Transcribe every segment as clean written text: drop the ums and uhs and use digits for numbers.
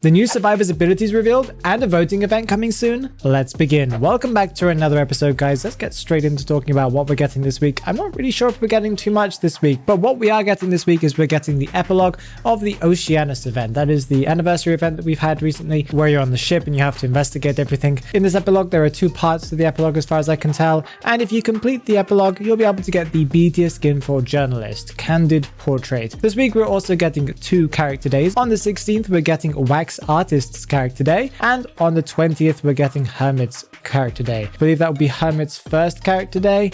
The new survivors abilities revealed and a voting event coming soon? Let's begin. Welcome back to another episode, guys. Let's get straight into talking about what we're getting this week. I'm not really sure if we're getting too much this week, but what we are getting this week is we're getting the epilogue of the Oceanus event. That is the anniversary event that we've had recently where you're on the ship and you have to investigate everything. In this epilogue, there are two parts to the epilogue as far as I can tell, and if you complete the epilogue, you'll be able to get the B tier skin for Journalist, Candid Portrait. This week, we're also getting 2 character days. On the 16th, we're getting Wax Artist's character day, and on the 20th we're getting Hermit's character day. I believe that would be Hermit's first character day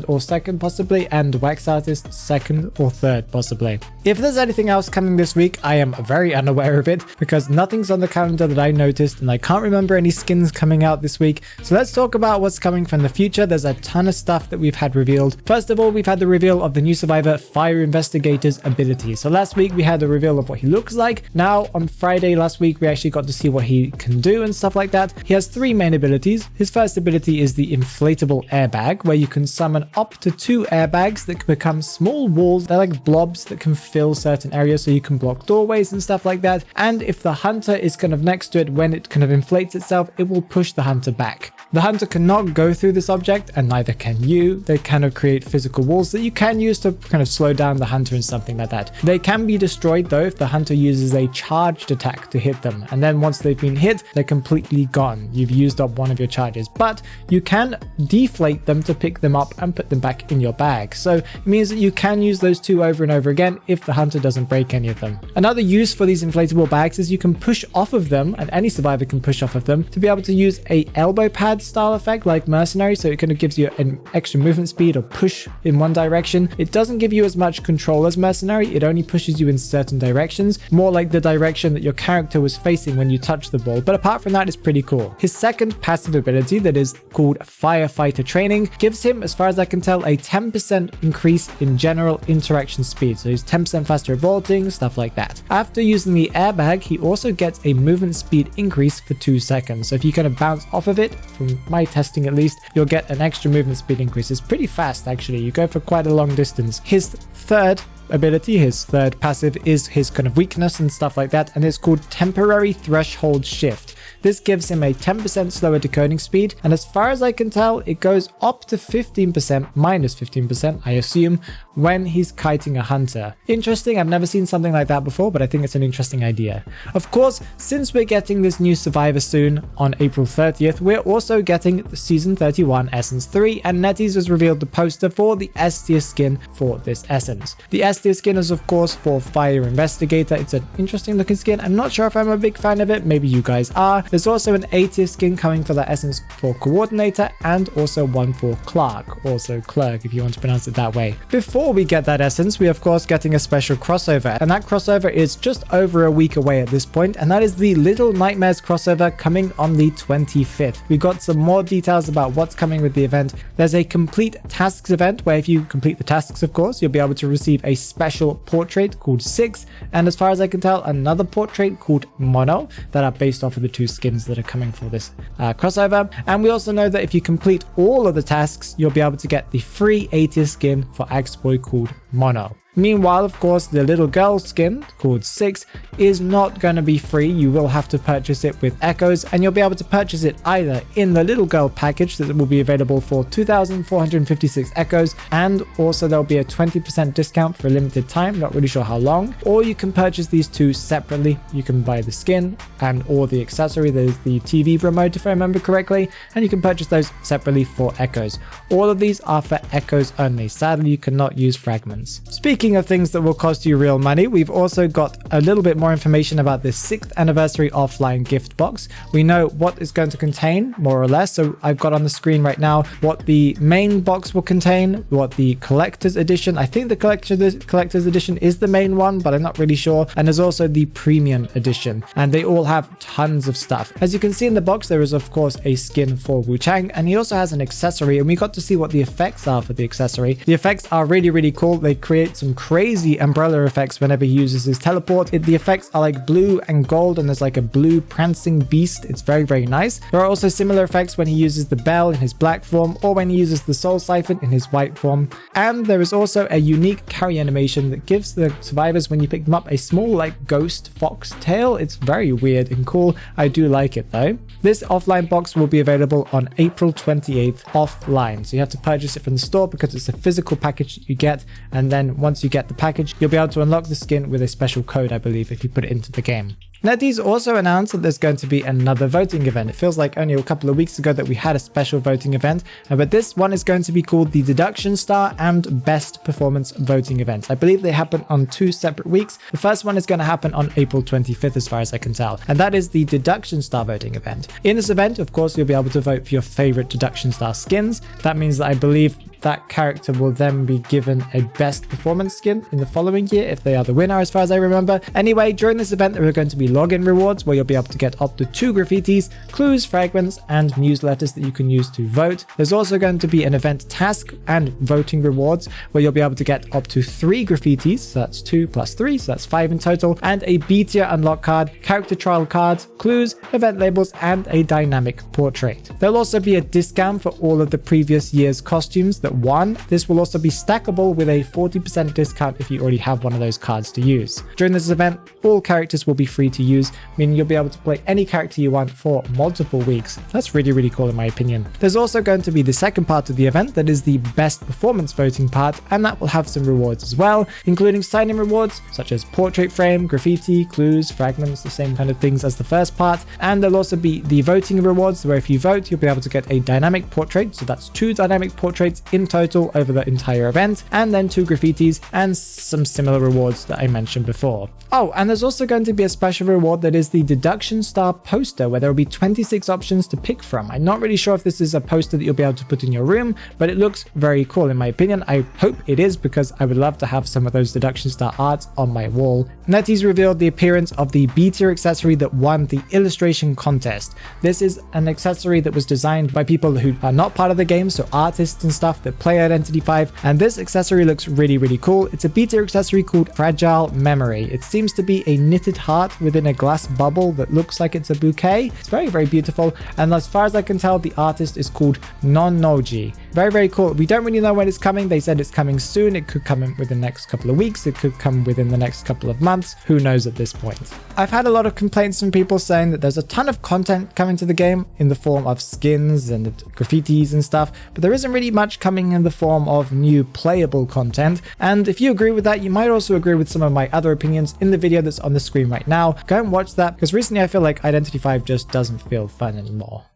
or second possibly, and Wax Artist second or third possibly. If there's anything else coming this week, I am very unaware of it because nothing's on the calendar that I noticed and I can't remember any skins coming out this week. So let's talk about what's coming from the future. There's a ton of stuff that we've had revealed. First of all, we've had the reveal of the new survivor Fire Investigator's ability. So last week we had a reveal of what he looks like. Now on Friday last week we actually got to see what he can do and stuff like that. He has 3 main abilities. His first ability is the inflatable airbag, where you can summon up to 2 airbags that can become small walls. They're like blobs that can fill certain areas, so you can block doorways and stuff like that. And if the hunter is kind of next to it, when it kind of inflates itself, it will push the hunter back. The hunter cannot go through this object, and neither can you. They kind of create physical walls that you can use to kind of slow down the hunter and something like that. They can be destroyed though if the hunter uses a charged attack to hit them, and then once they've been hit, they're completely gone. You've used up one of your charges, but you can deflate them to pick them up and put them back in your bag. So it means that you can use those 2 over and over again if the hunter doesn't break any of them. Another use for these inflatable bags is you can push off of them, and any survivor can push off of them to be able to use a elbow pad style effect like Mercenary, so it kind of gives you an extra movement speed or push in one direction. It doesn't give you as much control as Mercenary, it only pushes you in certain directions, more like the direction that your character was facing when you touch the ball, but apart from that, it's pretty cool. His second passive ability, that is called Firefighter Training, gives him, as far as I can tell, a 10% increase in general interaction speed, so he's 10% faster at vaulting, stuff like that. After using the airbag, he also gets a movement speed increase for 2 seconds, so if you kind of bounce off of it, from my testing at least, you'll get an extra movement speed increase. It's pretty fast actually, you go for quite a long distance. His third ability, his third passive, is his kind of weakness and stuff like that, and it's called Temporary Threshold Shift. This gives him a 10% slower decoding speed, and as far as I can tell, it goes up to 15%, minus 15%, I assume, when he's kiting a hunter. Interesting, I've never seen something like that before, but I think it's an interesting idea. Of course, since we're getting this new survivor soon on April 30th, we're also getting the Season 31 Essence 3, and NetEase has revealed the poster for the S tier skin for this Essence. The S tier skin is of course for Fire Investigator. It's an interesting looking skin. I'm not sure if I'm a big fan of it, maybe you guys are. There's also an A tier skin coming for the Essence for Coordinator, and also one for Clerk, also Clerk if you want to pronounce it that way. Before we get that Essence, we're of course getting a special crossover, and that crossover is just over a week away at this point, and that is the Little Nightmares crossover coming on the 25th. We got some more details about what's coming with the event. There's a complete tasks event where if you complete the tasks, of course, you'll be able to receive a special portrait called 6, and as far as I can tell, another portrait called Mono that are based off of the 2 skins that are coming for this crossover. And we also know that if you complete all of the tasks, you'll be able to get the free A tier skin for Axeboy called Mono. Meanwhile, of course, the little girl skin called 6 is not going to be free. You will have to purchase it with echoes, and you'll be able to purchase it either in the little girl package that will be available for 2,456 echoes, and also there'll be a 20% discount for a limited time, not really sure how long, or you can purchase these 2 separately. You can buy the skin and or the accessory, there's the TV remote if I remember correctly, and you can purchase those separately for echoes. All of these are for echoes only. Sadly, you cannot use fragments. Speaking of things that will cost you real money, we've also got a little bit more information about this 6th anniversary offline gift box. We know what it's going to contain, more or less. So I've got on the screen right now what the main box will contain, what the collector's edition, I think the collector's edition is the main one, but I'm not really sure. And there's also the premium edition, and they all have tons of stuff. As you can see in the box, there is of course a skin for Wu Chang, and he also has an accessory, and we got to see what the effects are for the accessory. The effects are really, really cool. They create some crazy umbrella effects whenever he uses his teleport. The effects are like blue and gold, and there's like a blue prancing beast. It's very, very nice. There are also similar effects when he uses the bell in his black form, or when he uses the soul siphon in his white form. And there is also a unique carry animation that gives the survivors, when you pick them up, a small like ghost fox tail. It's very weird and cool. I do like it though. This offline box will be available on April 28th offline. So you have to purchase it from the store because it's a physical package that you get. And then once you get the package, you'll be able to unlock the skin with a special code, I believe, if you put it into the game. NetEase also announced that there's going to be another voting event. It feels like only a couple of weeks ago that we had a special voting event, but this one is going to be called the Deduction Star and Best Performance Voting Event. I believe they happen on 2 separate weeks. The first one is going to happen on April 25th as far as I can tell, and that is the Deduction Star voting event. In this event, of course, you'll be able to vote for your favorite Deduction Star skins. That means that I believe that character will then be given a best performance skin in the following year if they are the winner, as far as I remember. Anyway, during this event, there are going to be login rewards where you'll be able to get up to 2 graffitis, clues, fragments, and newsletters that you can use to vote. There's also going to be an event task and voting rewards where you'll be able to get up to 3 graffitis, so that's 2 plus 3, so that's 5 in total, and a B tier unlock card, character trial cards, clues, event labels, and a dynamic portrait. There'll also be a discount for all of the previous year's costumes that won. This will also be stackable with a 40% discount if you already have one of those cards to use. During this event, all characters will be free to use, meaning you'll be able to play any character you want for multiple weeks. That's really, really cool in my opinion. There's also going to be the second part of the event that is the best performance voting part, and that will have some rewards as well, including sign-in rewards such as portrait frame, graffiti, clues, fragments, the same kind of things as the first part. And there'll also be the voting rewards where if you vote, you'll be able to get a dynamic portrait, so that's 2 dynamic portraits in total over the entire event, and then 2 graffitis and some similar rewards that I mentioned before. Oh, and there's also going to be a special reward that is the Deduction Star poster, where there will be 26 options to pick from. I'm not really sure if this is a poster that you'll be able to put in your room, but it looks very cool in my opinion. I hope it is, because I would love to have some of those Deduction Star arts on my wall. NetEase revealed the appearance of the B tier accessory that won the illustration contest. This is an accessory that was designed by people who are not part of the game, so artists and stuff that play Identity 5, and this accessory looks really, really cool. It's a B tier accessory called Fragile Memory. It seems to be a knitted heart within a glass bubble that looks like it's a bouquet. It's very, very beautiful, and as far as I can tell, the artist is called Nonnoji. Very, very cool. We don't really know when it's coming. They said it's coming soon. It could come in within the next couple of weeks. It could come within the next couple of months. Who knows at this point? I've had a lot of complaints from people saying that there's a ton of content coming to the game in the form of skins and graffitis and stuff, but there isn't really much coming in the form of new playable content. And if you agree with that, you might also agree with some of my other opinions in the video that's on the screen right now. Go and watch that, because recently I feel like Identity 5 just doesn't feel fun anymore.